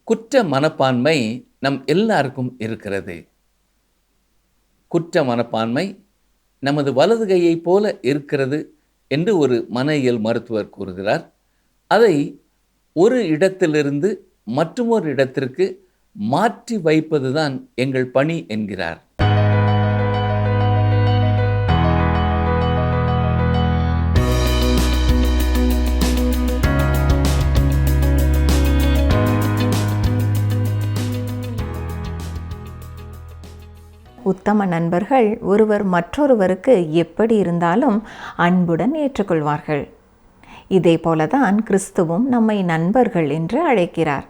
குற்ற மனப்பான்மை நம் எல்லாருக்கும் இருக்கிறது. குற்ற மனப்பான்மை நமது வலது கையைப் போல இருக்கிறது என்று ஒரு மனயியல் மருத்துவர் கூறுகிறார். அதை ஒரு இடத்திலிருந்து மற்றொரு இடத்திற்கு மாற்றி வைப்பதுதான் எங்கள் பணி என்கிறார். உத்தம நண்பர்கள் ஒருவர் மற்றொருவருக்கு எப்படி இருந்தாலும் அன்புடன் ஏற்றுக்கொள்வார்கள். இதே போலதான் கிறிஸ்துவும் நம்மை நண்பர்கள் என்று அழைக்கிறார்.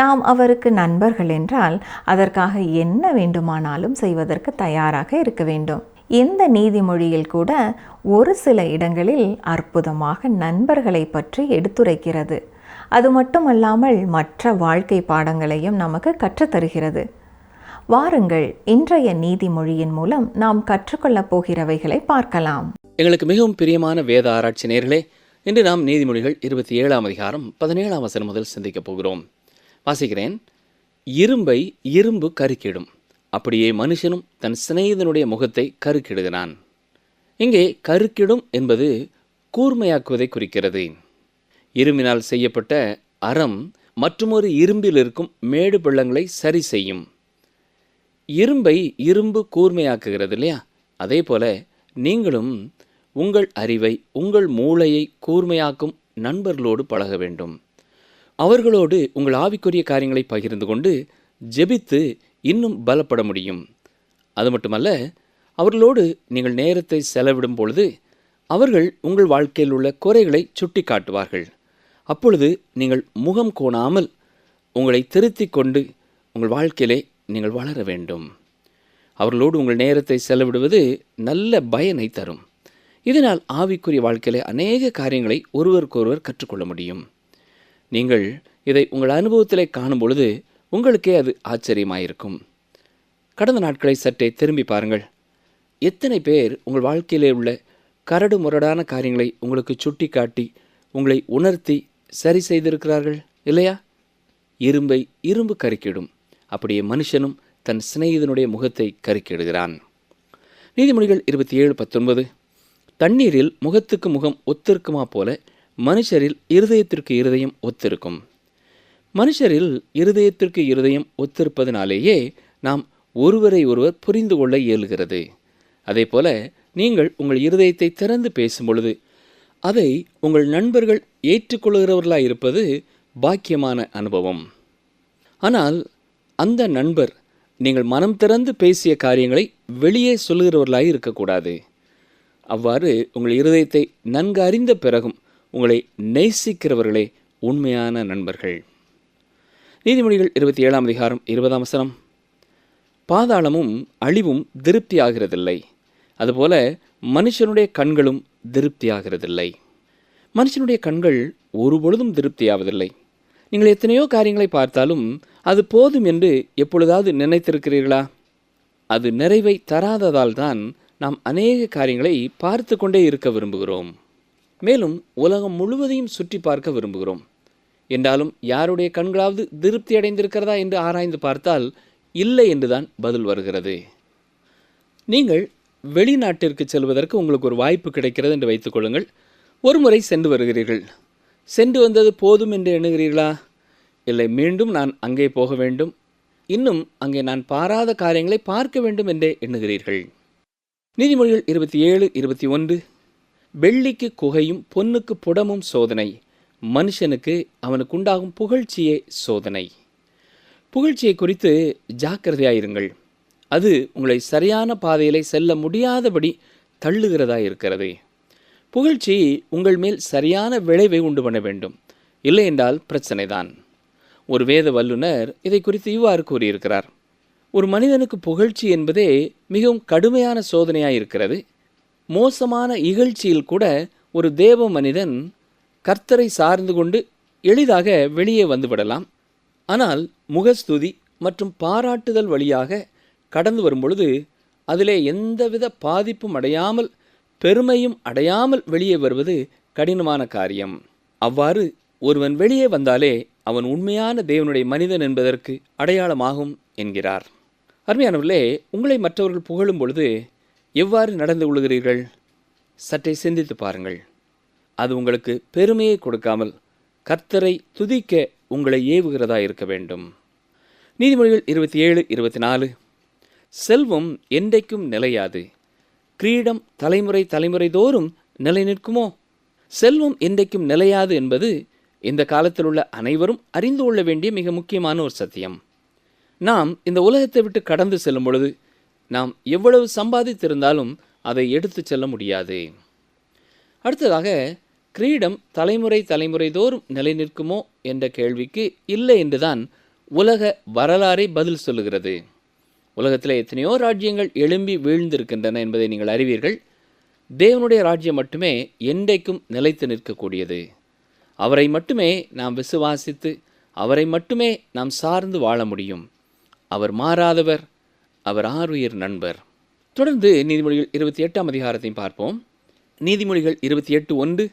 நாம் அவருக்கு நண்பர்கள் என்றால் அதற்காக என்ன வேண்டுமானாலும் செய்வதற்கு தயாராக இருக்க வேண்டும். இந்த நீதிமொழியில் கூட ஒரு சில இடங்களில் அற்புதமாக நண்பர்களை பற்றி எடுத்துரைக்கிறது. அது மட்டுமல்லாமல் மற்ற வாழ்க்கை பாடங்களையும் நமக்கு கற்றுத்தருகிறது. வாருங்கள், இன்றைய நீதிமொழியின் மூலம் நாம் கற்றுக்கொள்ளப் போகிறவைகளை பார்க்கலாம். எங்களுக்கு மிகவும் பிரியமான வேத ஆராய்ச்சி நேயர்களே, இன்று நாம் நீதிமொழிகள் 27ஆம் அதிகாரம் 17ஆம் வசனம் முதல் சிந்திக்கப் போகிறோம். வாசிக்கிறேன். இரும்பை இரும்பு கருக்கிடும், அப்படியே மனுஷனும் தன் சிநேகிதனுடைய முகத்தை கருக்கிடுகிறான். இங்கே கருக்கிடும் என்பது கூர்மையாக்குவதை குறிக்கிறது. இரும்பினால் செய்யப்பட்ட அறம் மற்றுமொரு இரும்பில் இருக்கும் மேடு பள்ளங்களை சரி செய்யும். இரும்பை இரும்பு கூர்மையாக்குகிறது இல்லையா? அதே போல நீங்களும் உங்கள் அறிவை, உங்கள் மூளையை கூர்மையாக்கும் நண்பர்களோடு பழக வேண்டும். அவர்களோடு உங்கள் ஆவிக்குரிய காரியங்களை பகிர்ந்து கொண்டு ஜெபித்து இன்னும் பலப்பட முடியும். அது மட்டுமல்ல, அவர்களோடு நீங்கள் நேரத்தை செலவிடும் பொழுது அவர்கள் உங்கள் வாழ்க்கையில் உள்ள குறைகளை சுட்டி காட்டுவார்கள். அப்பொழுது நீங்கள் முகம் கோணாமல் உங்களை திருத்திக் கொண்டு உங்கள் வாழ்க்கையிலே நீங்கள் வளர வேண்டும். அவர்களோடு உங்கள் நேரத்தை செலவிடுவது நல்ல பயனை தரும். இதனால் ஆவிக்குரிய வாழ்க்கையிலே அநேக காரியங்களை ஒருவருக்கொருவர் கற்றுக்கொள்ள முடியும். நீங்கள் இதை உங்கள் அனுபவத்திலே காணும் பொழுது உங்களுக்கே அது ஆச்சரியமாயிருக்கும். கடந்த நாட்களை சற்றே திரும்பி பாருங்கள். எத்தனை பேர் உங்கள் வாழ்க்கையிலே உள்ள கரடு முரடான காரியங்களை உங்களுக்கு சுட்டி காட்டி உங்களை உணர்த்தி சரி செய்திருக்கிறார்கள் இல்லையா? இரும்பை இரும்பு கருக்கிடும், அப்படியே மனுஷனும் தன் சிநேகிதனுடைய முகத்தை கருக்கிடுகிறான். நீதிமொழிகள் 27:19. தண்ணீரில் முகத்துக்கு முகம் ஒத்திருக்குமா போல மனுஷரில் இருதயத்திற்கு இருதயம் ஒத்திருக்கும். மனுஷரில் இருதயத்திற்கு இருதயம் ஒத்திருப்பதனாலேயே நாம் ஒருவரை ஒருவர் புரிந்து கொள்ள இயலுகிறது. அதே போல நீங்கள் உங்கள் இருதயத்தை திறந்து பேசும் பொழுது அதை உங்கள் நண்பர்கள் ஏற்றுக்கொள்கிறவர்களாக இருப்பது பாக்கியமான அனுபவம். ஆனால் அந்த நண்பர் நீங்கள் மனம் திறந்து பேசிய காரியங்களை வெளியே சொல்லுகிறவர்களாக இருக்கக்கூடாது. அவ்வாறு உங்கள் இருதயத்தை நன்கு அறிந்த பிறகும் உங்களை நேசிக்கிறவர்களே உண்மையான நண்பர்கள். நீதிமொழிகள் 27ஆம் அதிகாரம் 20ஆம் வசனம். பாதாளமும் அழிவும் திருப்தியாகிறதில்லை, அதுபோல மனுஷனுடைய கண்களும் திருப்தியாகிறதில்லை. மனுஷனுடைய கண்கள் ஒருபொழுதும் திருப்தியாவதில்லை. நீங்கள் எத்தனையோ காரியங்களை பார்த்தாலும் அது போதும் என்று எப்பொழுதாவது நினைத்திருக்கிறீர்களா? அது நிறைவை தராததால் தான் நாம் அநேக காரியங்களை பார்த்து கொண்டே இருக்க விரும்புகிறோம். மேலும் உலகம் முழுவதையும் சுற்றி பார்க்க விரும்புகிறோம். என்றாலும் யாருடைய கண்களாவது திருப்தி அடைந்திருக்கிறதா என்று ஆராய்ந்து பார்த்தால் இல்லை என்றுதான் பதில் வருகிறது. நீங்கள் வெளிநாட்டிற்கு செல்வதற்கு உங்களுக்கு ஒரு வாய்ப்பு கிடைக்கிறது என்று வைத்துக்கொள்ளுங்கள். ஒரு முறை சென்று வருகிறீர்கள். சென்று வந்தது போதும் என்று எண்ணுகிறீர்களா? இல்லை, மீண்டும் நான் அங்கே போக வேண்டும், இன்னும் அங்கே நான் பாராத காரியங்களை பார்க்க வேண்டும் என்றே எண்ணுகிறீர்கள். நீதிமொழிகள் 27:21. வெள்ளிக்கு குகையும் பொன்னுக்கு புடமும் சோதனை, மனுஷனுக்கு அவனுக்கு உண்டாகும் புகழ்ச்சியே சோதனை. புகழ்ச்சியை குறித்து ஜாக்கிரதையாயிருங்கள். அது உங்களை சரியான பாதையிலே செல்ல முடியாதபடி தள்ளுகிறதா இருக்கிறது. புகழ்ச்சி உங்கள் மேல் சரியான விளைவை உண்டு பண்ண வேண்டும். இல்லை என்றால் பிரச்சனை தான். ஒரு வேத வல்லுனர் இதை குறித்து இவ்வாறு கூறியிருக்கிறார். ஒரு மனிதனுக்கு புகழ்ச்சி என்பதே மிகவும் கடுமையான சோதனையாக இருக்கிறது. மோசமான இகழ்ச்சியில் கூட ஒரு தேவ மனிதன் கர்த்தரை சார்ந்து கொண்டு எளிதாக வெளியே வந்துவிடலாம். ஆனால் முகஸ்துதி மற்றும் பாராட்டுதல் வழியாக கடந்து வரும் பொழுது அதிலே எந்தவித பாதிப்பும் அடையாமல், பெருமையும் அடையாமல் வெளியே வருவது கடினமான காரியம். அவ்வாறு ஒருவன் வெளியே வந்தாலே அவன் உண்மையான தேவனுடைய மனிதன் என்பதற்கு அடையாளமாகும் என்கிறார். அருமையானவர்களே, உங்களை மற்றவர்கள் புகழும் பொழுது எவ்வாறு நடந்து கொள்கிறீர்கள்? சற்றே சிந்தித்து பாருங்கள். அது உங்களுக்கு பெருமையை கொடுக்காமல் கர்த்தரை துதிக்க உங்களை ஏவுகிறதா இருக்க வேண்டும். நீதிமொழிகள் 27:24, செல்வம் என்றைக்கும் நிலையாது, கிரீடம் தலைமுறை தலைமுறை தோறும் நிலை நிற்குமோ? செல்வம் என்றைக்கும் நிலையாது என்பது இந்த காலத்தில் உள்ள அனைவரும் அறிந்து கொள்ள வேண்டிய மிக முக்கியமான ஒரு சத்தியம். நாம் இந்த உலகத்தை விட்டு கடந்து செல்லும் பொழுது நாம் எவ்வளவு சம்பாதித்திருந்தாலும் அதை எடுத்து செல்ல முடியாது. அடுத்ததாக, கிரீடம் தலைமுறை தலைமுறை தோறும் நிலை நிற்குமோ என்ற கேள்விக்கு இல்லை என்றுதான் உலக வரலாறை பதில் சொல்லுகிறது. உலகத்தில் எத்தனையோ ராஜ்யங்கள் எழும்பி வீழ்ந்திருக்கின்றன என்பதை நீங்கள் அறிவீர்கள். தேவனுடைய ராஜ்யம் மட்டுமே என்றைக்கும் நிலைத்து நிற்கக்கூடியது. அவரை மட்டுமே நாம் விசுவாசித்து அவரை மட்டுமே நாம் சார்ந்து வாழ முடியும். அவர் மாறாதவர், அவர் ஆருயிர் நண்பர். தொடர்ந்து நீதிமொழிகள் 28ஆம் அதிகாரத்தையும் பார்ப்போம். நீதிமொழிகள் 28:1,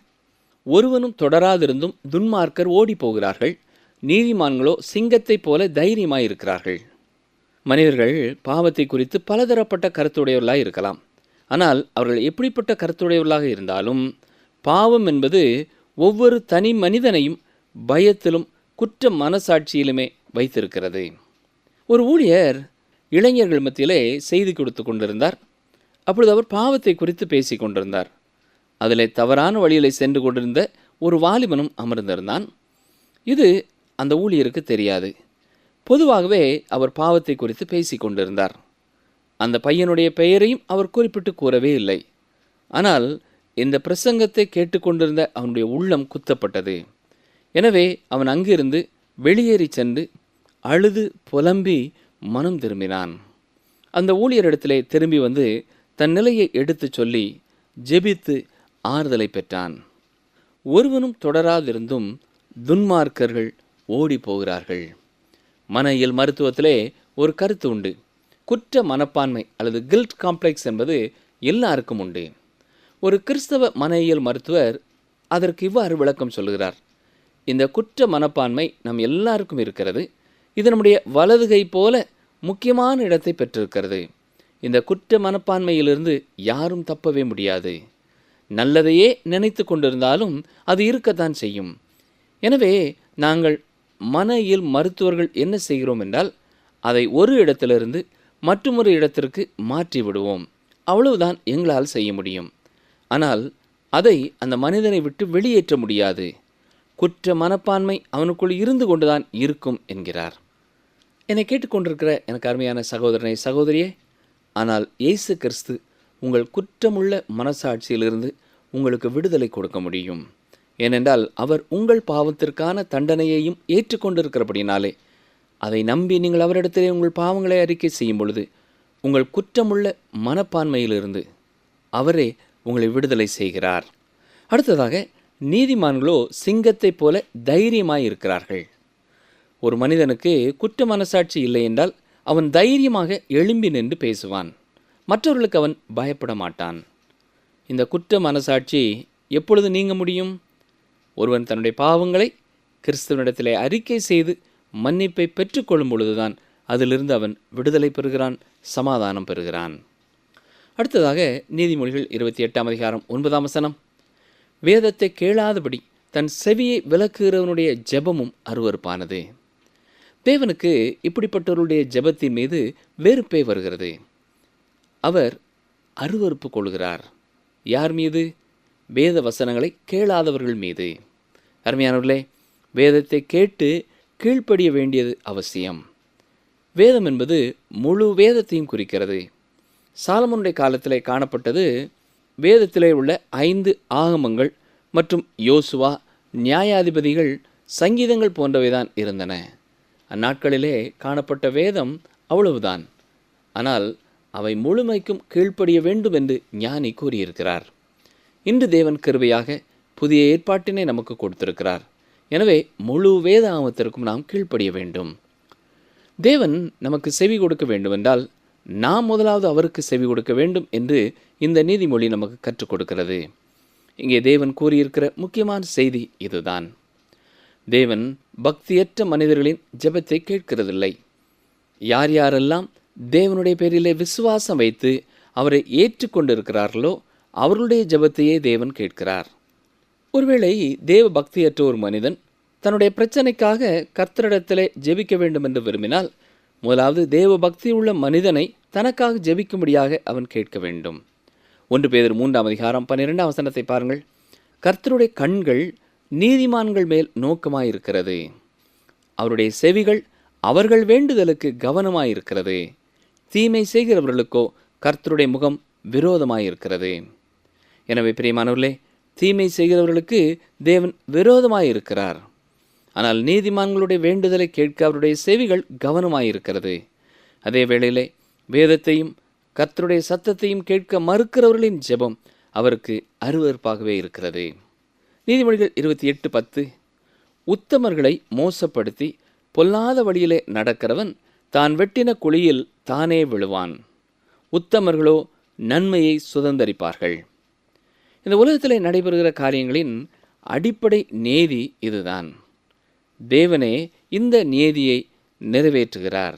ஒருவனும் தொடராதிருந்தும் துன்மார்க்கர் ஓடி போகிறார்கள், நீதிமான்களோ சிங்கத்தைப் போல தைரியமாயிருக்கிறார்கள். மனிதர்கள் பாவத்தை குறித்து பலதரப்பட்ட கருத்துடையவர்களாக இருக்கலாம். ஆனால் அவர்கள் எப்படிப்பட்ட கருத்துடையவர்களாக இருந்தாலும் பாவம் என்பது ஒவ்வொரு தனி மனிதனையும் பயத்திலும் குற்ற மனசாட்சியிலுமே வைத்திருக்கிறது. ஒரு ஊழியர் இளைஞர்கள் மத்தியிலே செய்தி கொடுத்து கொண்டிருந்தார். அப்பொழுது அவர் பாவத்தை குறித்து பேசி கொண்டிருந்தார். அதில் தவறான வழியிலே சென்று கொண்டிருந்த ஒரு வாலிபனும் அமர்ந்திருந்தான். இது அந்த ஊழியருக்கு தெரியாது. பொதுவாகவே அவர் பாவத்தை குறித்து பேசி கொண்டிருந்தார். அந்த பையனுடைய பெயரையும் அவர் குறிப்பிட்டு கூறவே இல்லை. ஆனால் இந்த பிரசங்கத்தை கேட்டுக்கொண்டிருந்த அவனுடைய உள்ளம் குத்தப்பட்டது. எனவே அவன் அங்கிருந்து வெளியேறி சென்று அழுது புலம்பி மனம் திரும்பினான். அந்த ஊழியரிடத்திலே திரும்பி வந்து தன் நிலையை எடுத்து சொல்லி ஜெபித்து ஆறுதலை பெற்றான். ஒருவனும் தொடராதிருந்தும் துன்மார்க்கர்கள் ஓடி போகிறார்கள். மனஇயல் மருத்துவத்திலே ஒரு கருத்து உண்டு. குற்ற மனப்பான்மை அல்லது கில்ட் காம்ப்ளெக்ஸ் என்பது எல்லாருக்கும் உண்டு. ஒரு கிறிஸ்தவ மனஇயல் மருத்துவர் அதற்கு இவ்வாறு விளக்கம் சொல்கிறார். இந்த குற்ற மனப்பான்மை நம் எல்லாருக்கும் இருக்கிறது. இது நம்முடைய வலதுகை போல முக்கியமான இடத்தை பெற்றிருக்கிறது. இந்த குற்ற மனப்பான்மையிலிருந்து யாரும் தப்பவே முடியாது. நல்லதையே நினைத்து கொண்டிருந்தாலும் அது இருக்கத்தான் செய்யும். எனவே நாங்கள் மனஇயல் மருத்துவர்கள் என்ன செய்கிறோம் என்றால், அதை ஒரு இடத்திலிருந்து மற்றொரு இடத்திற்கு மாற்றி விடுவோம். அவ்வளவுதான் எங்களால் செய்ய முடியும். ஆனால் அதை அந்த மனிதனை விட்டு வெளியேற்ற முடியாது. குற்ற மனப்பான்மை அவனுக்குள் இருந்து கொண்டுதான் இருக்கும் என்கிறார். என்னை கேட்டுக்கொண்டிருக்கிற எனக்கு அருமையான சகோதரனை சகோதரியே, ஆனால் இயேசு கிறிஸ்து உங்கள் குற்றமுள்ள மனசாட்சியிலிருந்து உங்களுக்கு விடுதலை கொடுக்க முடியும். ஏனென்றால் அவர் உங்கள் பாவத்திற்கான தண்டனையையும் ஏற்றுக்கொண்டிருக்கிறபடினாலே அதை நம்பி நீங்கள் அவரிடத்திலே உங்கள் பாவங்களை அறிக்கை செய்யும் பொழுது உங்கள் குற்றமுள்ள மனப்பான்மையிலிருந்து அவரே உங்களை விடுதலை செய்கிறார். அடுத்ததாக, நீதிமான்களோ சிங்கத்தைப் போல தைரியமாய் இருக்கிறார்கள். ஒரு மனிதனுக்கு குற்ற மனசாட்சி இல்லை என்றால் அவன் தைரியமாக எழும்பி நின்று பேசுவான். மற்றவர்களுக்கு அவன் பயப்பட மாட்டான். இந்த குற்ற மனசாட்சி எப்பொழுது நீங்க முடியும்? ஒருவன் தன்னுடைய பாவங்களை கிறிஸ்துவனிடத்திலே அறிக்கை செய்து மன்னிப்பை பெற்றுக்கொள்ளும் பொழுதுதான் அதிலிருந்து அவன் விடுதலை பெறுகிறான், சமாதானம் பெறுகிறான். அடுத்ததாக, நீதிமொழிகள் 28ஆம் அதிகாரம் 9ஆம் வசனம், வேதத்தை கேளாதபடி தன் செவியை விலக்குகிறவனுடைய ஜெபமும் அருவருப்பானது. தேவனுக்கு இப்படிப்பட்டவருடைய ஜெபத்தின் மீது வெறுப்பே வருகிறது. அவர் அருவருப்பு கொள்கிறார். யார் மீது? வேத வசனங்களை கேளாதவர்கள் மீது. அருமையானவர்களே, வேதத்தை கேட்டு கீழ்ப்படிய வேண்டியது அவசியம். வேதம் என்பது முழு வேதத்தையும் குறிக்கிறது. சாலமோனுடைய காலத்திலே காணப்பட்டது வேதத்திலே உள்ள 5 ஆகமங்கள் மற்றும் யோசுவா, நியாயாதிபதிகள், சங்கீதங்கள் போன்றவைதான் இருந்தன. அந்நாட்களிலே காணப்பட்ட வேதம் அவ்வளவுதான். ஆனால் அவை முழுமைக்கும் கீழ்ப்படிய வேண்டும் என்று ஞானி கூறியிருக்கிறார். இன்று தேவன் கிருபையாக புதிய ஏற்பாட்டினை நமக்கு கொடுத்திருக்கிறார். எனவே முழு வேத ஆகமத்திற்கும் நாம் கீழ்ப்படிய வேண்டும். தேவன் நமக்கு செவி கொடுக்க வேண்டுமென்றால் நாம் முதலாவது அவருக்கு செவி கொடுக்க வேண்டும் என்று இந்த நீதிமொழி நமக்கு கற்றுக் கொடுக்கிறது. இங்கே தேவன் கூறியிருக்கிற முக்கியமான செய்தி இதுதான். தேவன் பக்தியற்ற மனிதர்களின் ஜெபத்தை கேட்கிறதில்லை. யார் யாரெல்லாம் தேவனுடைய பேரிலே விசுவாசம் வைத்து அவரை ஏற்றுக்கொண்டிருக்கிறார்களோ அவர்களுடைய ஜெபத்தையே தேவன் கேட்கிறார். ஒருவேளை தேவ பக்தியற்ற ஒரு மனிதன் தன்னுடைய பிரச்சனைக்காக கர்த்தரிடத்திலே ஜெபிக்க வேண்டும் என்று விரும்பினால், முதலாவது தேவ பக்தி உள்ள மனிதனை தனக்காக ஜெபிக்கும்படியாக அவன் கேட்க வேண்டும். 1 பேதுரு 3:12 பாருங்கள். கர்த்தருடைய கண்கள் நீதிமான்கள் மேல் நோக்கமாயிருக்கிறது, அவருடைய செவிகள் அவர்கள் வேண்டுதலுக்கு கவனமாயிருக்கிறது, தீமை செய்கிறவர்களுக்கோ கர்த்தருடைய முகம் விரோதமாயிருக்கிறது. எனவே பிரியமானவர்களே, தீமை செய்கிறவர்களுக்கு தேவன் விரோதமாயிருக்கிறார். ஆனால் நீதிமான்களுடைய வேண்டுதலை கேட்க அவருடைய செவிகள் கவனமாயிருக்கிறது. அதே வேளையிலே வேதத்தையும் கர்த்தருடைய சத்தத்தையும் கேட்க மறுக்கிறவர்களின் ஜெபம் அவருக்கு அருவருப்பாகவே இருக்கிறது. நீதிமொழிகள் 28:10, உத்தமர்களை மோசப்படுத்தி பொல்லாத வழியிலே நடக்கிறவன் தான் வெட்டின குழியில் தானே விழுவான், உத்தமர்களோ நன்மையை சுதந்தரிப்பார்கள். இந்த உலகத்திலே நடைபெறுகிற காரியங்களின் அடிப்படை நீதி இதுதான். தேவனே இந்த நீதியை நிறைவேற்றுகிறார்.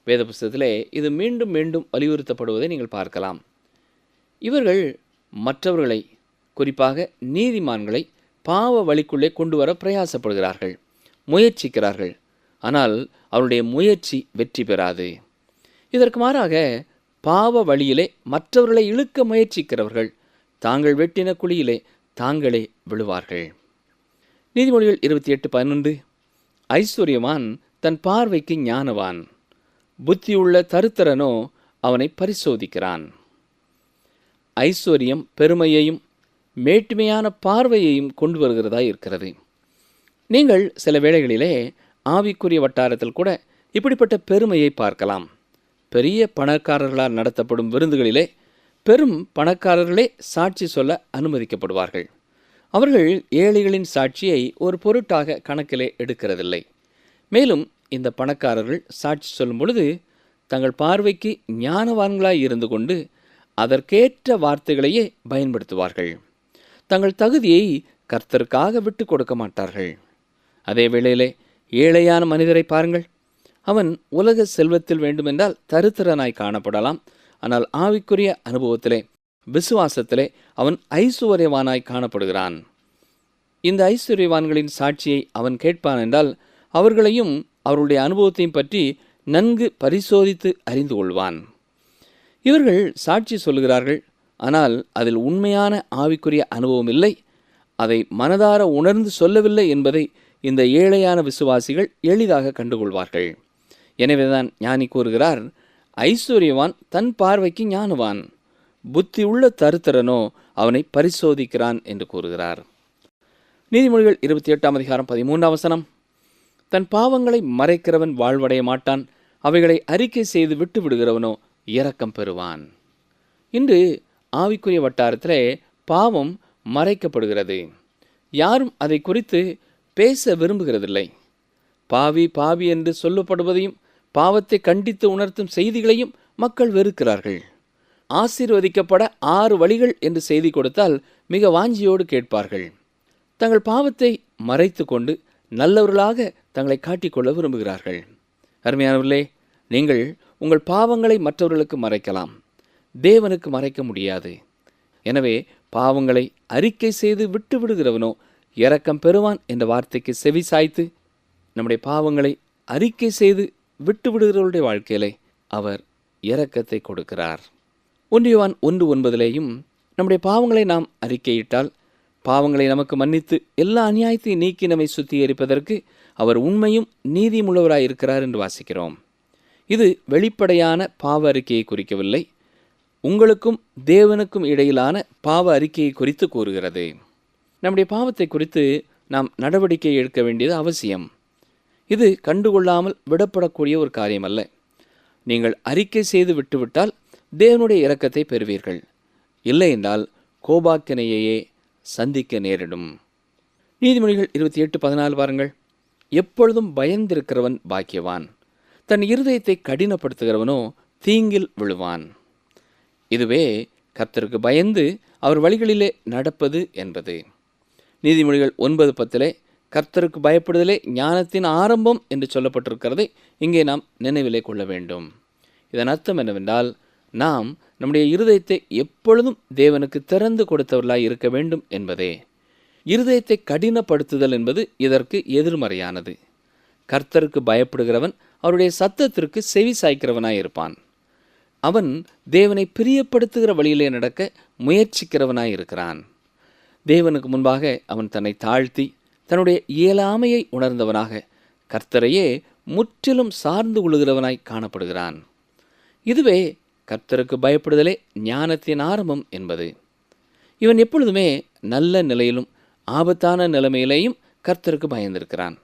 வேத புஸ்தகத்திலே இது மீண்டும் மீண்டும் வலியுறுத்தப்படுவதை நீங்கள் பார்க்கலாம். இவர்கள் மற்றவர்களை, குறிப்பாக நீதிமான்களை பாவ வழிக்குள்ளே கொண்டு வர பிரயாசப்படுகிறார்கள், முயற்சிக்கிறார்கள். ஆனால் அவருடைய முயற்சி வெற்றி பெறாது. இதற்கு மாறாக பாவ வழியிலே மற்றவர்களை இழுக்க முயற்சிக்கிறவர்கள் தாங்கள் வெட்டின குழியிலே தாங்களே விழுவார்கள். நீதிமொழிகள் 28:11, ஐஸ்வர்யவான் தன் பார்வைக்கு ஞானவான், புத்தியுள்ள தருத்தரனோ அவனை பரிசோதிக்கிறான். ஐஸ்வர்யம் பெருமையையும் மேட்டுமையான பார்வையையும் கொண்டு வருகிறதா இருக்கிறது. நீங்கள் சில வேளைகளிலே ஆவிக்குரிய வட்டாரத்தில் கூட இப்படிப்பட்ட பெருமையை பார்க்கலாம். பெரிய பணக்காரர்களால் நடத்தப்படும் விருந்துகளிலே பெரும் பணக்காரர்களே சாட்சி சொல்ல அனுமதிக்கப்படுவார்கள். அவர்கள் ஏழைகளின் சாட்சியை ஒரு பொருட்டாக கணக்கிலே எடுக்கிறதில்லை. மேலும் இந்த பணக்காரர்கள் சாட்சி சொல்லும் பொழுது தங்கள் பார்வைக்கு ஞானவான்களாய் இருந்து கொண்டு அதற்கேற்ற வார்த்தைகளையே பயன்படுத்துவார்கள். தங்கள் தகுதியை கர்த்தருக்காக விட்டு கொடுக்க மாட்டார்கள். அதே வேளையிலே ஏழையான மனிதரை பாருங்கள். அவன் உலக செல்வத்தில் வேண்டுமென்றால் தருத்திரனாய் காணப்படலாம். ஆனால் ஆவிக்குரிய அனுபவத்திலே, விசுவாசத்திலே அவன் ஐசுவரியவானாய் காணப்படுகிறான். இந்த ஐஸ்வர்யவான்களின் சாட்சியை அவன் கேட்பான் என்றால் அவர்களையும் அவருடைய அனுபவத்தையும் பற்றி நன்கு பரிசோதித்து அறிந்து கொள்வான். இவர்கள் சாட்சி சொல்கிறார்கள், ஆனால் அதில் உண்மையான ஆவிக்குரிய அனுபவம் இல்லை, அதை மனதார உணர்ந்து சொல்லவில்லை என்பதை இந்த ஏழையான விசுவாசிகள் எளிதாக கண்டுகொள்வார்கள். எனவேதான் ஞானி கூறுகிறார், ஐஸ்வர்யவான் தன் பார்வைக்கு ஞானவான், புத்தி உள்ள தருத்தரனோ அவனை பரிசோதிக்கிறான் என்று கூறுகிறார். நீதிமொழிகள் 28:13 தன் பாவங்களை மறைக்கிறவன் வாழ்வடைய மாட்டான், அவைகளை அறிக்கை செய்து விட்டு விடுகிறவனோ இரக்கம் பெறுவான். இன்று ஆவிக்குரிய வட்டாரத்திலே பாவம் மறைக்கப்படுகிறது. யாரும் அதை குறித்து பேச விரும்புகிறதில்லை. பாவி பாவி என்று சொல்லப்படுவதையும் பாவத்தை கண்டித்து உணர்த்தும் செய்திகளையும் மக்கள் வெறுக்கிறார்கள். ஆசீர்வதிக்கப்பட 6 வழிகள் என்று செய்தி கொடுத்தால் மிக வாஞ்சியோடு கேட்பார்கள். தங்கள் பாவத்தை மறைத்து கொண்டு நல்லவர்களாக தங்களை காட்டிக்கொள்ள விரும்புகிறார்கள். அருமையானவர்களே, நீங்கள் உங்கள் பாவங்களை மற்றவர்களுக்கு மறைக்கலாம், தேவனுக்கு மறைக்க முடியாது. எனவே பாவங்களை அறிக்கை செய்து விட்டு விடுகிறவனோ இரக்கம் பெறுவான் என்ற வார்த்தைக்கு செவி சாய்த்து நம்முடைய பாவங்களை அறிக்கை செய்து விட்டு விடுகிறவருடைய வாழ்க்கையிலே அவர் இரக்கத்தை கொடுக்கிறார். 1 யோவான் 1:9 நம்முடைய பாவங்களை நாம் அறிக்கையிட்டால் பாவங்களை நமக்கு மன்னித்து எல்லா அநியாயத்தையும் நீக்கி நம்மை சுத்திகரிப்பதற்கு அவர் உண்மையும் நீதியுமுள்ளவராய் இருக்கிறார் என்று வாசிக்கிறோம். இது வெளிப்படையான பாவ அறிக்கையை குறிக்கவில்லை, உங்களுக்கும் தேவனுக்கும் இடையிலான பாவ அறிக்கையை குறித்து கூறுகிறது. நம்முடைய பாவத்தை குறித்து நாம் நடவடிக்கை எடுக்க வேண்டியது அவசியம். இது கண்டுகொள்ளாமல் விடப்படக்கூடிய ஒரு காரியம் அல்ல. நீங்கள் அறிக்கை செய்து விட்டுவிட்டால் தேவனுடைய இரக்கத்தை பெறுவீர்கள், இல்லை என்றால் கோபாக்கினையையே சந்திக்க நேரிடும். நீதிமொழிகள் 28:14 பாருங்கள். எப்பொழுதும் பயந்திருக்கிறவன் பாக்கியவான், தன் இருதயத்தை கடினப்படுத்துகிறவனோ தீங்கில் விழுவான். இதுவே கர்த்தருக்கு பயந்து அவர் வழிகளிலே நடப்பது என்பது. நீதிமொழிகள் 9:10 கர்த்தருக்கு பயப்படுதலே ஞானத்தின் ஆரம்பம் என்று சொல்லப்பட்டிருக்கிறதை இங்கே நாம் நினைவிலே கொள்ள வேண்டும். இதன் அர்த்தம் என்னவென்றால், நாம் நம்முடைய இருதயத்தை எப்பொழுதும் தேவனுக்கு திறந்து கொடுத்தவர்களாய் இருக்க வேண்டும் என்பதே. இருதயத்தை கடினப்படுத்துதல் என்பது இதற்கு எதிர்மறையானது. கர்த்தருக்கு பயப்படுகிறவன் அவருடைய சத்தத்திற்கு செவி சாய்க்கிறவனாய் இருப்பான். அவன் தேவனை பிரியப்படுத்துகிற வழியிலே நடக்க முயற்சிக்கிறவனாய் இருக்கிறான். தேவனுக்கு முன்பாக அவன் தன்னை தாழ்த்தி தன்னுடைய இயலாமையை உணர்ந்தவனாக கர்த்தரையே முற்றிலும் சார்ந்து கொள்கிறவனாய் காணப்படுகிறான். இதுவே கர்த்தருக்கு பயப்படுதலே ஞானத்தின் ஆரம்பம் என்பது. இவன் எப்பொழுதுமே நல்ல நிலையிலும் ஆபத்தான நிலைமையிலேயும் கர்த்தருக்கு பயந்திருக்கிறான்.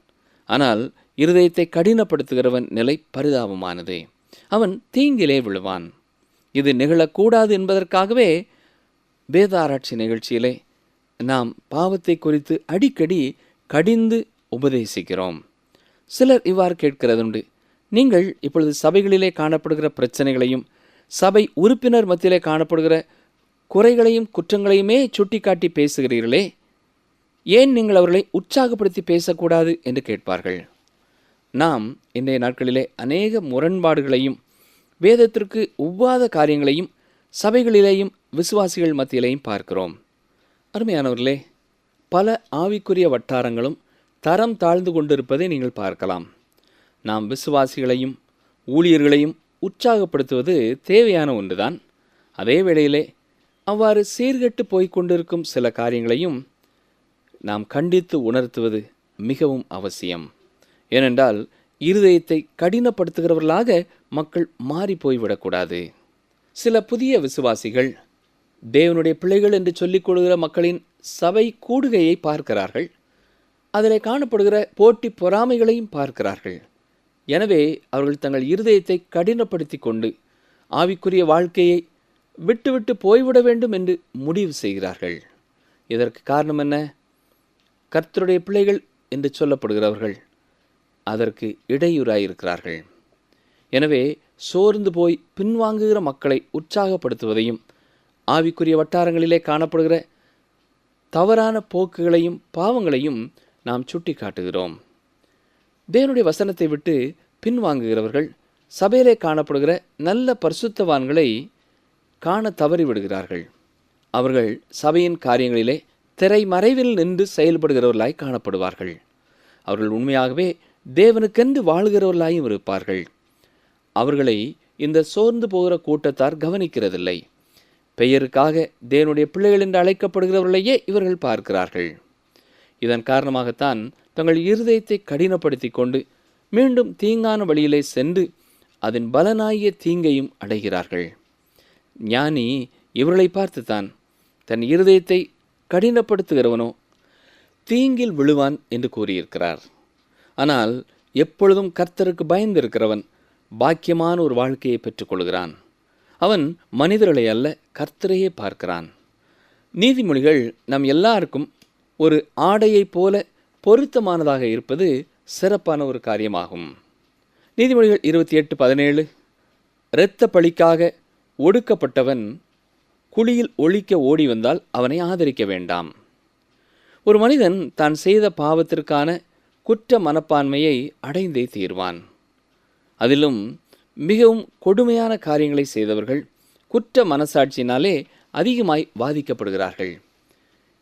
ஆனால் இருதயத்தை கடினப்படுத்துகிறவன் நிலை பரிதாபமானது. அவன் தீங்கிலே விழுவான். இது நிகழக்கூடாது என்பதற்காகவே வேதாராய்ச்சி நிகழ்ச்சியிலே நாம் பாவத்தை குறித்து அடிக்கடி கடிந்து உபதேசிக்கிறோம். சிலர் இவ்வாறு கேட்கிறதுண்டு, நீங்கள் இப்பொழுது சபைகளிலே காணப்படுகிற பிரச்சனைகளையும் சபை உறுப்பினர் மத்தியிலே காணப்படுகிற குறைகளையும் குற்றங்களையுமே சுட்டிக்காட்டி பேசுகிறீர்களே, ஏன் நீங்கள் அவர்களை உற்சாகப்படுத்தி பேசக்கூடாது என்று கேட்பார்கள். நாம் இன்றைய நாட்களிலே அநேக முரண்பாடுகளையும் வேதத்திற்கு ஒவ்வாத காரியங்களையும் சபைகளிலேயும் விசுவாசிகள் மத்தியிலேயும் பார்க்கிறோம். அருமையானவர்களே, பல ஆவிக்குரிய வட்டாரங்களும் தரம் தாழ்ந்து கொண்டிருப்பதை நீங்கள் பார்க்கலாம். நாம் விசுவாசிகளையும் ஊழியர்களையும் உற்சாகப்படுத்துவது தேவையான ஒன்றுதான். அதே வேளையிலே அவ்வாறு சீர்கெட்டு போய்கொண்டிருக்கும் சில காரியங்களையும் நாம் கண்டித்து உணர்த்துவது மிகவும் அவசியம். ஏனென்றால் இருதயத்தை கடினப்படுத்துகிறவர்களாக மக்கள் மாறி போய்விடக்கூடாது. சில புதிய விசுவாசிகள் தேவனுடைய பிள்ளைகள் என்று சொல்லிக் கொள்கிற மக்களின் சபை கூடுகையை பார்க்கிறார்கள். அதில் காணப்படுகிற போட்டி பொறாமைகளையும் பார்க்கிறார்கள். எனவே அவர்கள் தங்கள் இருதயத்தை கடினப்படுத்தி கொண்டு ஆவிக்குரிய வாழ்க்கையை விட்டுவிட்டு போய்விட வேண்டும் என்று முடிவு செய்கிறார்கள். இதற்கு காரணம் என்ன? கர்த்தருடைய பிள்ளைகள் என்று சொல்லப்படுகிறவர்கள் அதற்கு இடையூறாயிருக்கிறார்கள். எனவே சோர்ந்து போய் பின்வாங்குகிற மக்களை உற்சாகப்படுத்துவதையும் ஆவிக்குரிய வட்டாரங்களிலே காணப்படுகிற தவறான போக்குகளையும் பாவங்களையும் நாம் சுட்டி காட்டுகிறோம். தேவனுடைய வசனத்தை விட்டு பின்வாங்குகிறவர்கள் சபையிலே காணப்படுகிற நல்ல பரிசுத்தவான்களை காண தவறிவிடுகிறார்கள். அவர்கள் சபையின் காரியங்களிலே திரைமறைவில் நின்று செயல்படுகிறவர்களாய் காணப்படுவார்கள். அவர்கள் உண்மையாகவே தேவனுக்கென்று வாழ்கிறவர்களாயும் இருப்பார்கள். அவர்களை இந்த சோர்ந்து போகிற கூட்டத்தார் கவனிக்கிறதில்லை. பெயருக்காக தேவனுடைய பிள்ளைகள் என்று அழைக்கப்படுகிறவர்களையே இவர்கள் பார்க்கிறார்கள். இதன் காரணமாகத்தான் தங்கள் இருதயத்தை கடினப்படுத்தி கொண்டு மீண்டும் தீங்கான வழியிலே சென்று அதன் பலனாகிய தீங்கையும் அடைகிறார்கள். ஞானி இவர்களை பார்த்துத்தான், தன் இருதயத்தை கடினப்படுத்துகிறவனோ தீங்கில் விழுவான் என்று கூறியிருக்கிறார். ஆனால் எப்பொழுதும் கர்த்தருக்கு பயந்திருக்கிறவன் பாக்கியமான ஒரு வாழ்க்கையை பெற்றுக்கொள்கிறான். அவன் மனிதர்களை அல்ல, கர்த்தரையே பார்க்கிறான். நீதிமொழிகள் நம் எல்லாருக்கும் ஒரு ஆடையைப் போல பொருத்தமானதாக இருப்பது சிறப்பான ஒரு காரியமாகும். நீதிமொழிகள் 28:17, இரத்த பழிக்காக ஒடுக்கப்பட்டவன் குழியில் ஒழிக்க ஓடி வந்தால் அவனை ஆதரிக்க வேண்டாம். ஒரு மனிதன் தான் செய்த பாவத்திற்கான குற்ற மனப்பான்மையை அடைந்தே தீர்வான். அதிலும் மிகவும் கொடுமையான காரியங்களை செய்தவர்கள் குற்ற மனசாட்சியினாலே அதிகமாய் வாதிக்கப்படுகிறார்கள்.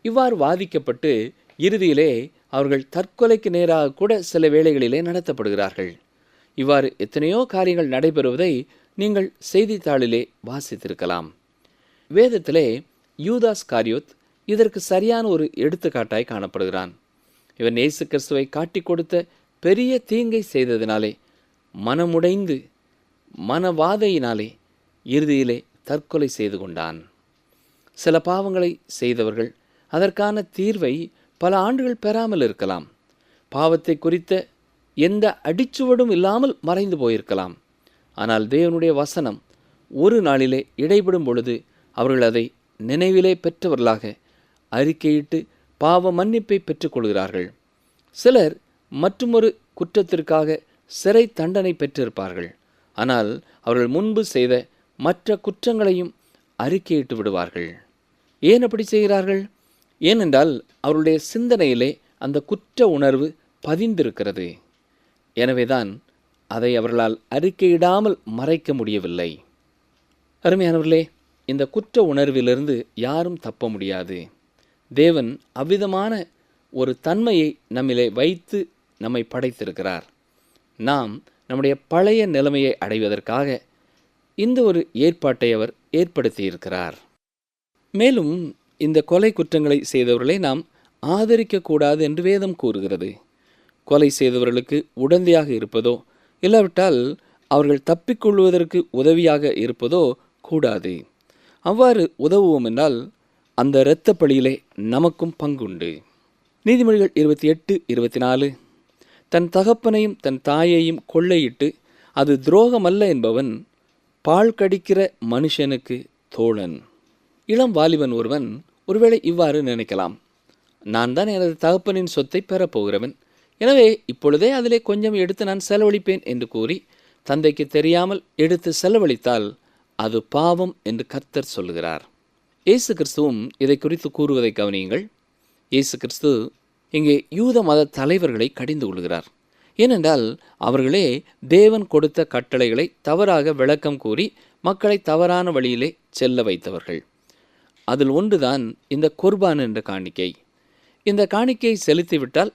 இவ்வாறு வாதிக்கப்பட்டு இறுதியிலே அவர்கள் தற்கொலைக்கு நேராக கூட சில வேளைகளிலே நடத்தப்படுகிறார்கள். இவ்வாறு எத்தனையோ காரியங்கள் நடைபெறுவதை நீங்கள் செய்தித்தாளிலே வாசித்திருக்கலாம். வேதத்திலே யூதாஸ் காரியோத் இதற்கு சரியான ஒரு எடுத்துக்காட்டாய் காணப்படுகிறான். இவன் இயேசு கிறிஸ்துவை காட்டிக் கொடுத்த பெரிய தீங்கை செய்ததினாலே மனமுடைந்து மனவாதையினாலே இறுதியிலே தற்கொலை செய்து கொண்டான். சில பாவங்களை செய்தவர்கள் அதற்கான தீர்வை பல ஆண்டுகள் பெறாமல் இருக்கலாம். பாவத்தை குறித்த எந்த அடிச்சுவடும் இல்லாமல் மறைந்து போயிருக்கலாம். ஆனால் தேவனுடைய வசனம் ஒரு நாளிலே இடைபடும் பொழுது அவர்கள் அதை நினைவிலே பெற்றவர்களாக அறிக்கையிட்டு பாவ மன்னிப்பை பெற்றுக்கொள்கிறார்கள். சிலர் மற்றுமொரு குற்றத்திற்காக சிறை தண்டனை பெற்றிருப்பார்கள். ஆனால் அவர்கள் முன்பு செய்த மற்ற குற்றங்களையும் அறிக்கையிட்டு விடுவார்கள். ஏன் அப்படி செய்கிறார்கள்? ஏனென்றால் அவருடைய சிந்தனையிலே அந்த குற்ற உணர்வு பதிந்திருக்கிறது. எனவேதான் அதை அவர்களால் அறிக்கையிடாமல் மறைக்க முடியவில்லை. அருமையானவர்களே, இந்த குற்ற உணர்விலிருந்து யாரும் தப்ப முடியாது. தேவன் அவ்விதமான ஒரு தன்மையை நம்மிலே வைத்து நம்மை படைத்திருக்கிறார். நாம் நம்முடைய பழைய நிலைமையை அடைவதற்காக இந்த ஒரு ஏற்பாட்டை அவர் ஏற்படுத்தியிருக்கிறார். மேலும் இந்த கொலை குற்றங்களை செய்தவர்களை நாம் ஆதரிக்கக்கூடாது என்று வேதம் கூறுகிறது. கொலை செய்தவர்களுக்கு உடந்தையாக இருப்பதோ இல்லாவிட்டால் அவர்கள் தப்பிக்கொள்வதற்கு உதவியாக இருப்பதோ கூடாது. அவ்வாறு உதவுவோம் என்றால் அந்த இரத்த பழியிலே நமக்கும் பங்குண்டு. நீதிமொழிகள் 28:24, தன் தகப்பனையும் தன் தாயையும் கொள்ளையிட்டு அது துரோகமல்ல என்பவன் பால் கடிக்கிற மனுஷனுக்கு தோழன். இளம் வாலிபன் ஒருவன் ஒருவேளை இவ்வாறு நினைக்கலாம், நான் தான் எனது தகப்பனின் சொத்தை பெறப்போகிறவன், எனவே இப்பொழுதே அதிலே கொஞ்சம் எடுத்து நான் செலவழிப்பேன் என்று கூறி தந்தைக்கு தெரியாமல் எடுத்து செலவழித்தால் அது பாவம் என்று கர்த்தர் சொல்லுகிறார். இயேசு கிறிஸ்துவும் இதை குறித்து கூறுவதை கவனியுங்கள். இயேசு கிறிஸ்து இங்கே யூத மத தலைவர்களை கடிந்து கொள்கிறார். ஏனென்றால் அவர்களே தேவன் கொடுத்த கட்டளைகளை தவறாக விளக்கம் கூறி மக்களை தவறான வழியிலே செல்ல வைத்தவர்கள். அதில் ஒன்றுதான் இந்த குர்பான் என்ற காணிக்கை. இந்த காணிக்கையை செலுத்திவிட்டால்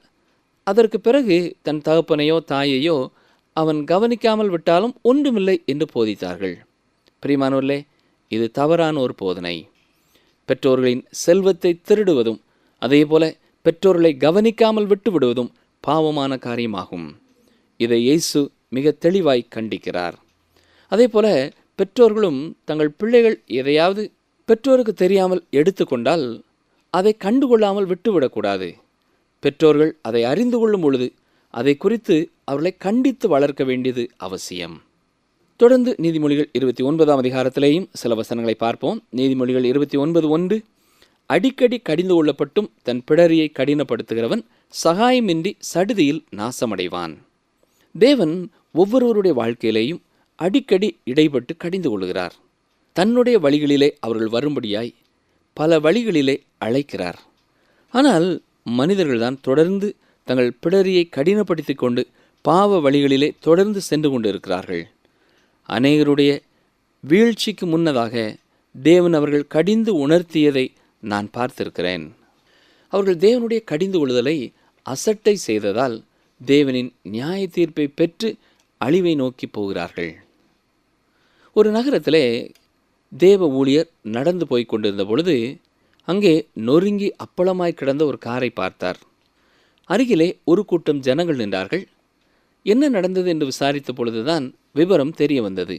அதற்கு பிறகு தன் தகப்பனையோ தாயையோ அவன் கவனிக்காமல் விட்டாலும் ஒன்றுமில்லை என்று போதித்தார்கள். பிரியமானவர்களே, இது தவறான ஒரு போதனை. பெற்றோர்களின் செல்வத்தை திருடுவதும் அதேபோல பெற்றோர்களை கவனிக்காமல் விட்டுவிடுவதும் பாவமான காரியமாகும். இதை இயேசு மிக தெளிவாய் கண்டிக்கிறார். அதேபோல பெற்றோர்களும் தங்கள் பிள்ளைகள் எதையாவது பெற்றோருக்கு தெரியாமல் எடுத்துக்கொண்டால் அதை கண்டுகொள்ளாமல் விட்டுவிடக்கூடாது. பெற்றோர்கள் அதை அறிந்து கொள்ளும் பொழுது அதை குறித்து அவர்களை கண்டித்து வளர்க்க வேண்டியது அவசியம். தொடர்ந்து நீதிமொழிகள் 29ஆம் அதிகாரத்திலேயும் சில வசனங்களை பார்ப்போம். நீதிமொழிகள் 29:1, அடிக்கடி கடிந்து கொள்ளப்பட்டும் தன் பிடரியை கடினப்படுத்துகிறவன் சகாயமின்றி சடுதியில் நாசமடைவான். தேவன் ஒவ்வொருவருடைய வாழ்க்கையிலேயும் அடிக்கடி இடைப்பட்டு கடிந்து கொள்கிறார். தன்னுடைய வழிகளிலே அவர்கள் வரும்படியாய் பல வழிகளிலே அழைக்கிறார். ஆனால் மனிதர்கள்தான் தொடர்ந்து தங்கள் பிடரியை கடினப்படுத்தி கொண்டு பாவ வழிகளிலே தொடர்ந்து சென்று கொண்டு இருக்கிறார்கள். அநேகருடைய வீழ்ச்சிக்கு முன்னதாக தேவன் அவர்கள் கடிந்து உணர்த்தியதை நான் பார்த்திருக்கிறேன். அவர்கள் தேவனுடைய கடிந்து கொள்ளுதலை அசட்டை செய்ததால் தேவனின் நியாய தீர்ப்பை பெற்று அழிவை நோக்கி போகிறார்கள். ஒரு நகரத்திலே தேவ ஊழியர் நடந்து போய் கொண்டிருந்த பொழுது அங்கே நொறுங்கி அப்பளமாய் கிடந்த ஒரு காரை பார்த்தார். அருகிலே ஒரு கூட்டம் ஜனங்கள் நின்றார்கள். என்ன நடந்தது என்று விசாரித்த பொழுதுதான் விவரம் தெரிய வந்தது.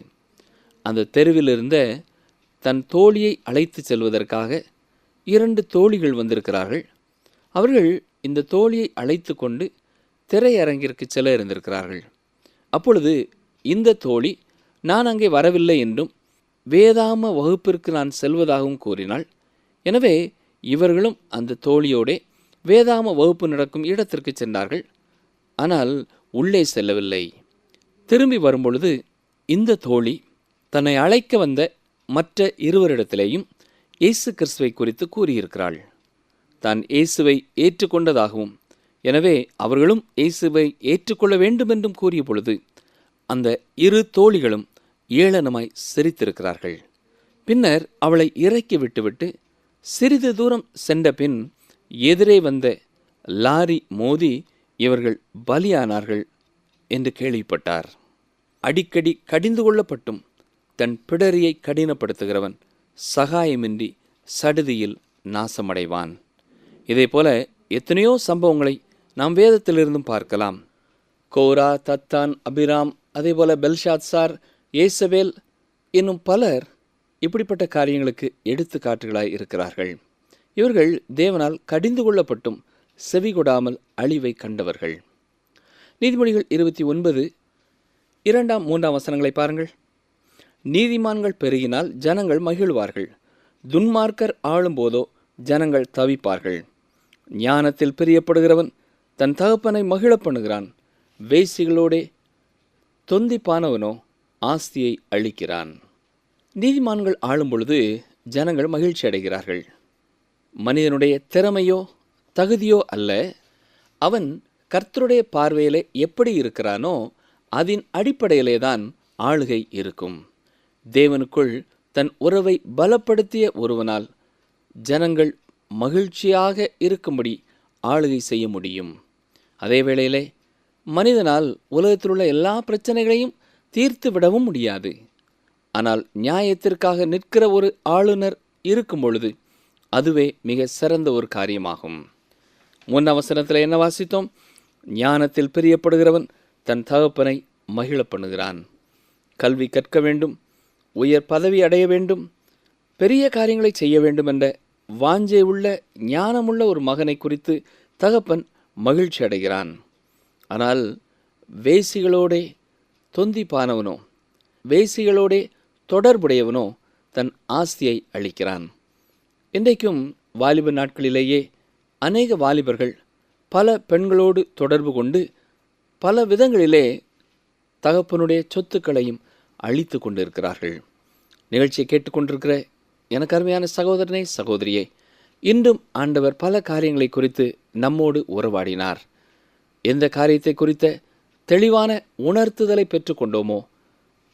அந்த தெருவில் இருந்த தன் தோழியை அழைத்து செல்வதற்காக 2 தோழிகள் வந்திருக்கிறார்கள். அவர்கள் இந்த தோழியை அழைத்து கொண்டு திரையரங்கிற்கு செல்ல இருந்திருக்கிறார்கள். அப்பொழுது இந்த தோழி நான் அங்கே வரவில்லை என்றும் வேதாம வகுப்பிற்கு நான் செல்வதாகவும் கூறினாள். எனவே இவர்களும் அந்த தோழியோடே வேதாம வகுப்பு நடக்கும் இடத்திற்கு சென்றார்கள். ஆனால் உள்ளே செல்லவில்லை. திரும்பி வரும்பொழுது இந்த தோழி தன்னை அழைக்க வந்த மற்ற இருவரிடத்திலேயும் இயேசு கிறிஸ்துவை குறித்து கூறியிருக்கிறாள். தான் இயேசுவை ஏற்றுக்கொண்டதாகவும் எனவே அவர்களும் இயேசுவை ஏற்றுக்கொள்ள வேண்டும் என்றும் கூறிய பொழுது அந்த 2 தோழிகளும் ஏளனமாய் சிரித்திருக்கிறார்கள். பின்னர் அவளை இறக்கி விட்டுவிட்டு சிறிது தூரம் சென்ற பின் எதிரே வந்த லாரி மோதி இவர்கள் பலியானார்கள் என்று கேள்விப்பட்டார். அடிக்கடி கடிந்து கொள்ளப்பட்டும் தன் பிடரியை கடினப்படுத்துகிறவன் சகாயமின்றி சடுதியில் நாசமடைவான். இதேபோல எத்தனையோ சம்பவங்களை நாம் வேதத்திலிருந்தும் பார்க்கலாம். கோரா, தத்தான், அபிராம், அதேபோல பெல்ஷாத்சார், ஏசபேல் என்னும் பலர் இப்படிப்பட்ட காரியங்களுக்கு எடுத்துக்காட்டுகளாய் இருக்கிறார்கள். இவர்கள் தேவனால் கடிந்து கொள்ளப்பட்டும் செவிகொடாமல் அழிவை கண்டவர்கள். நீதிமொழிகள் 29 2, 3 வசனங்களை பாருங்கள். நீதிமான்கள் பெருகினால் ஜனங்கள் மகிழ்வார்கள், துன்மார்க்கர் ஆளும்போதோ ஜனங்கள் தவிப்பார்கள். ஞானத்தில் பிரியப்படுகிறவன் தன் தகப்பனை மகிழ பண்ணுகிறான், வேசிகளோடே தொந்திப்பானவனோ ஆஸ்தியை அழிக்கிறான். நீதிமான்கள் ஆளும் பொழுது ஜனங்கள் மகிழ்ச்சி அடைகிறார்கள். மனிதனுடைய திறமையோ தகுதியோ அல்ல, அவன் கர்த்தருடைய பார்வையிலே எப்படி இருக்கிறானோ அதன் அடிப்படையிலே தான் ஆளுகை இருக்கும். தேவனுக்குள் தன் உறவை பலப்படுத்திய ஒருவனால் ஜனங்கள் மகிழ்ச்சியாக இருக்கும்படி ஆளுகை செய்ய முடியும். அதே வேளையிலே மனிதனால் உலகத்திலுள்ள எல்லா பிரச்சனைகளையும் தீர்த்து விடவும் முடியாது. ஆனால் நியாயத்திற்காக நிற்கிற ஒரு ஆளுநர் இருக்கும் பொழுது அதுவே மிக சிறந்த ஒரு காரியமாகும். முன் அவசரத்தில் என்ன வாசித்தோம்? ஞானத்தில் பிரியப்படுகிறவன் தன் தகப்பனை மகிழ பண்ணுகிறான். கல்வி கற்க வேண்டும், உயர் பதவி அடைய வேண்டும், பெரிய காரியங்களை செய்ய வேண்டும் என்ற வாஞ்சை உள்ள ஞானமுள்ள ஒரு மகனை குறித்து தகப்பன் மகிழ்ச்சி அடைகிறான். ஆனால் வேசிகளோடே தொந்திப்பானவனோ, வேசிகளோடே தொடர்புடையவனோ தன் ஆஸ்தியை அளிக்கிறான். இன்றைக்கும் வாலிப நாட்களிலேயே அநேக வாலிபர்கள் பல பெண்களோடு தொடர்பு கொண்டு பல விதங்களிலே தகப்பனுடைய சொத்துக்களையும் அழித்து கொண்டிருக்கிறார்கள். நிகழ்ச்சியை கேட்டுக்கொண்டிருக்கிற எனக்கு அருமையான சகோதரனே, சகோதரியே, இன்றும் ஆண்டவர் பல காரியங்களை குறித்து நம்மோடு உறவாடினார். எந்த காரியத்தை குறித்த தெளிவான உணர்த்துதலை பெற்றுக்கொண்டோமோ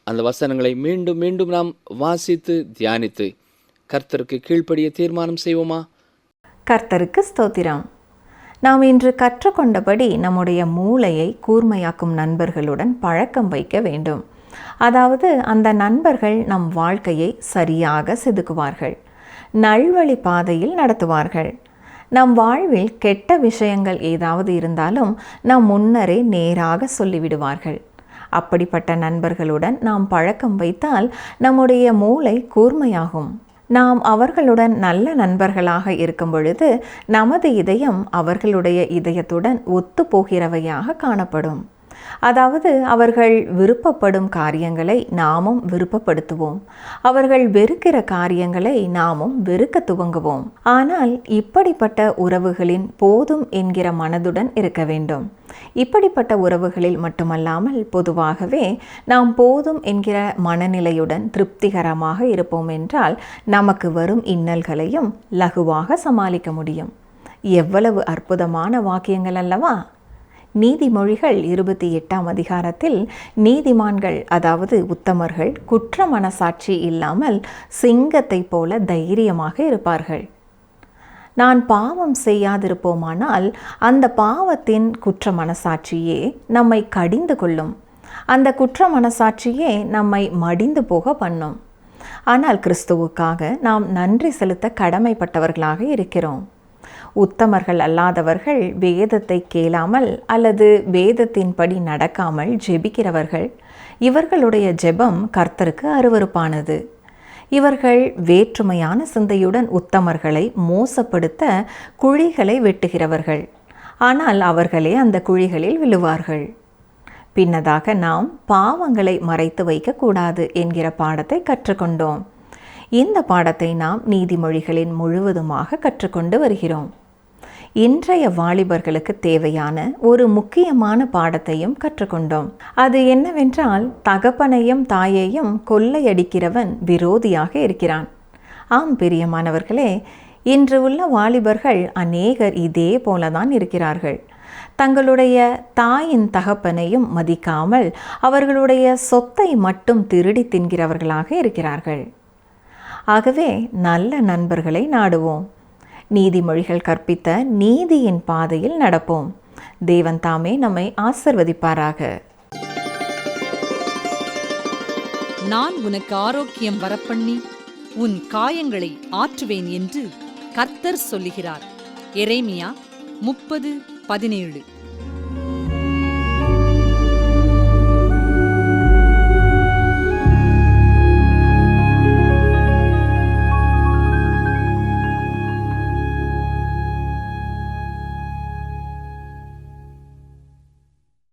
அந்த வசனங்களை மீண்டும் மீண்டும் நாம் வாசித்து தியானித்து கர்த்தருக்கு கீழ்ப்படிய தீர்மானம் செய்வோமா? கர்த்தருக்கு ஸ்தோத்திரம். நாம் இன்று கற்றுக்கொண்டபடி நம்முடைய மூளையை கூர்மையாக்கும் நண்பர்களுடன் பழக்கம் வைக்க வேண்டும். அதாவது அந்த நண்பர்கள் நம் வாழ்க்கையை சரியாக செதுக்குவார்கள், நல்வழி பாதையில் நடத்துவார்கள். நம் வாழ்வில் கெட்ட விஷயங்கள் ஏதாவது இருந்தாலும் நாம் முன்னரே நேராக சொல்லிவிடுவார்கள். அப்படிப்பட்ட நண்பர்களுடன் நாம் பழக்கம் வைத்தால் நம்முடைய மூளை கூர்மையாகும். நாம் அவர்களுடன் நல்ல நண்பர்களாக இருக்கும் பொழுது நமது இதயம் அவர்களுடைய இதயத்துடன் ஒத்து போகிறவையாக காணப்படும். அதாவது அவர்கள் விருப்பப்படும் காரியங்களை நாமும் விருப்பப்படுத்துவோம், அவர்கள் வெறுக்கிற காரியங்களை நாமும் வெறுக்க துவங்குவோம். ஆனால் இப்படிப்பட்ட உறவுகளின் போதும் என்கிற மனதுடன் இருக்க வேண்டும். இப்படிப்பட்ட உறவுகளில் மட்டுமல்லாமல் பொதுவாகவே நாம் போதும் என்கிற மனநிலையுடன் திருப்திகரமாக இருப்போம் என்றால் நமக்கு வரும் இன்னல்களையும் லகுவாக சமாளிக்க முடியும். எவ்வளவு அற்புதமான வாக்கியங்கள் அல்லவா! நீதிமொழிகள் 28ஆம் அதிகாரத்தில் நீதிமான்கள், அதாவது உத்தமர்கள், குற்ற மனசாட்சி இல்லாமல் சிங்கத்தை போல தைரியமாக இருப்பார்கள். நான் பாவம் செய்யாதிருப்போமானால் அந்த பாவத்தின் குற்ற மனசாட்சியே நம்மை கடிந்து கொள்ளும், அந்த குற்ற மனசாட்சியே நம்மை மடிந்து போக பண்ணும். ஆனால் கிறிஸ்துவுக்காக நாம் நன்றி செலுத்த கடமைப்பட்டவர்களாக இருக்கிறோம். உத்தமர்கள் அல்லாதவர்கள் வேதத்தை கேளாமல் அல்லது வேதத்தின்படி நடக்காமல் ஜெபிக்கிறவர்கள். இவர்களுடைய ஜெபம் கர்த்தருக்கு அருவருப்பானது. இவர்கள் வேற்றுமையான சிந்தையுடன் உத்தமர்களை மோசப்படுத்த குழிகளை வெட்டுகிறவர்கள். ஆனால் அவர்களே அந்த குழிகளில் விழுவார்கள். பின்னதாக நாம் பாவங்களை மறைத்து வைக்கக்கூடாது என்கிற பாடத்தை கற்றுக்கொண்டோம். இந்த பாடத்தை நாம் நீதிமொழிகளின் முழுவதுமாக கற்றுக்கொண்டு வருகிறோம். இன்றைய வாலிபர்களுக்கு தேவையான ஒரு முக்கியமான பாடத்தையும் கற்றுக்கொண்டோம். அது என்னவென்றால், தகப்பனையும் தாயையும் கொள்ளையடிக்கிறவன் விரோதியாக இருக்கிறான். ஆம் பிரியமானவர்களே, இன்று உள்ள வாலிபர்கள் அநேகர் இதே போலதான் இருக்கிறார்கள். தங்களுடைய தாயின் தகப்பனையும் மதிக்காமல் அவர்களுடைய சொத்தை மட்டும் திருடி தின்கிறவர்களாக இருக்கிறார்கள். ஆகவே நல்ல நண்பர்களை நாடுவோம். நீதிமொழிகள் கற்பித்த நீதியின் பாதையில் நடப்போம். தேவன் தாமே நம்மை ஆசிர்வதிப்பாராக. நான் உனக்கு ஆரோக்கியம் வரப்பண்ணி உன் காயங்களை ஆற்றுவேன் என்று கர்த்தர் சொல்லுகிறார். எரேமியா 30:17.